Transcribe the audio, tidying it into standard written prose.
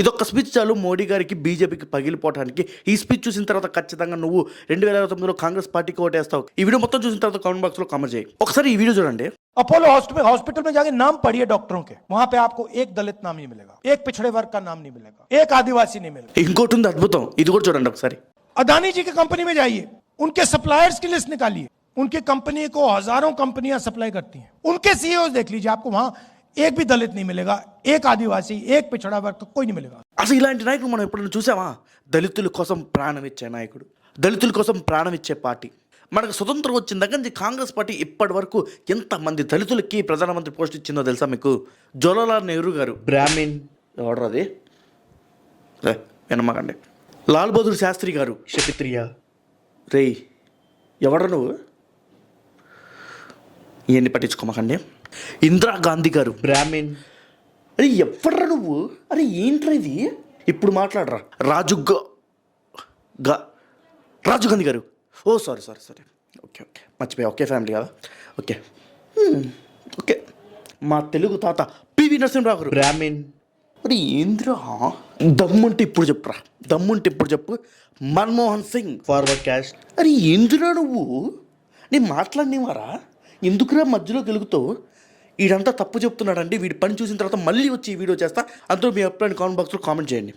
ఇదొక్క speech చాలు మోడీ గారికి బీజేపీకి పగిలిపోవడానికి. ఈ స్పీచ్ చూసిన తర్వాత ఖచ్చితంగా నువ్వు 2029లో కాంగ్రెస్ పార్టీకి ఓటేస్తావు. ఈ వీడియో మొత్తం చూసిన తర్వాత కామెంట్ బాక్స్ లో కామెంట్ చేయి. ఒకసారి ఈ వీడియో చూడండి. अपोलो हॉस्पिटल में जाके नाम पढ़िए डॉक्टरों के, वहां पे आपको एक दलित नाम नहीं मिलेगा, एक पिछड़े वर्ग का नाम नहीं मिलेगा, एक आदिवासी नहीं मिलेगा। ఇంకోటి ఉంది అద్భుతం, ఇది కూడా చూడండి ఒకసారి. अदानी जी की कंपनी में जाइए, उनके सप्लायर्स की लिस्ट निकालिए। उनकी कंपनी को हजारों कंपनियां सप्लाई करती हैं, उनके सीईओ देख लीजिए, आपको वहां एक भी दलित नहीं मिलेगा, एक आदिवासी, एक पिछड़ा वर्ग का कोई नहीं मिलेगा। అసలు ఇలాంటి నాయకుడు మనం ఎప్పుడైనా చూసామా? దళితుల కోసం ప్రాణం ఇచ్చే నాయకుడు, దళితుల కోసం ప్రాణం ఇచ్చే పార్టీ. మనకు స్వతంత్రం వచ్చిన దగ్గర నుంచి కాంగ్రెస్ పార్టీ ఇప్పటి వరకు ఎంతమంది దళితులకి ప్రధానమంత్రి పోస్ట్ ఇచ్చిందో తెలుసా మీకు? జవహర్లాల్ నెహ్రూ గారు బ్రాహ్మిన్, ఎవడరు అది వినమ్మకండి. లాల్ బహదూర్ శాస్త్రి గారు క్షత్రియ. రేయ్ ఎవడరు నువ్వు? ఇవన్నీ పట్టించుకోమకండి. ఇందిరాగాంధీ గారు బ్రాహ్మిన్. అరే ఎవడరా నువ్వు? అరే ఏంట్రా ఇది? ఇప్పుడు మాట్లాడరా. రాజీవ్ గాంధీ గారు. ఓ సారీ ఓకే మర్చిపోయా. ఓకే ఫ్యామిలీ కదా. ఓకే ఓకే మా తెలుగు తాత పివి నరసింహరావు గారు బ్రాహ్మిన్. మరి ఏంద్రా దమ్ముంటే ఇప్పుడు చెప్పురా, దమ్ముంటే ఇప్పుడు చెప్పు. Manmohan Singh forward caste. అరే ఏంద్రా నువ్వు? నేను మాట్లాడినవారా? ఎందుకురా మధ్యలో గెలుగుతావు? వీడంతా తప్పు చెప్తున్నాడండి. వీడి పని చూసిన తర్వాత మళ్ళీ వచ్చి ఈ వీడియో చేస్తా. అందులో మీ అభిప్రాయాన్ని కామెంట్ బాక్స్లో కామెంట్ చేయండి.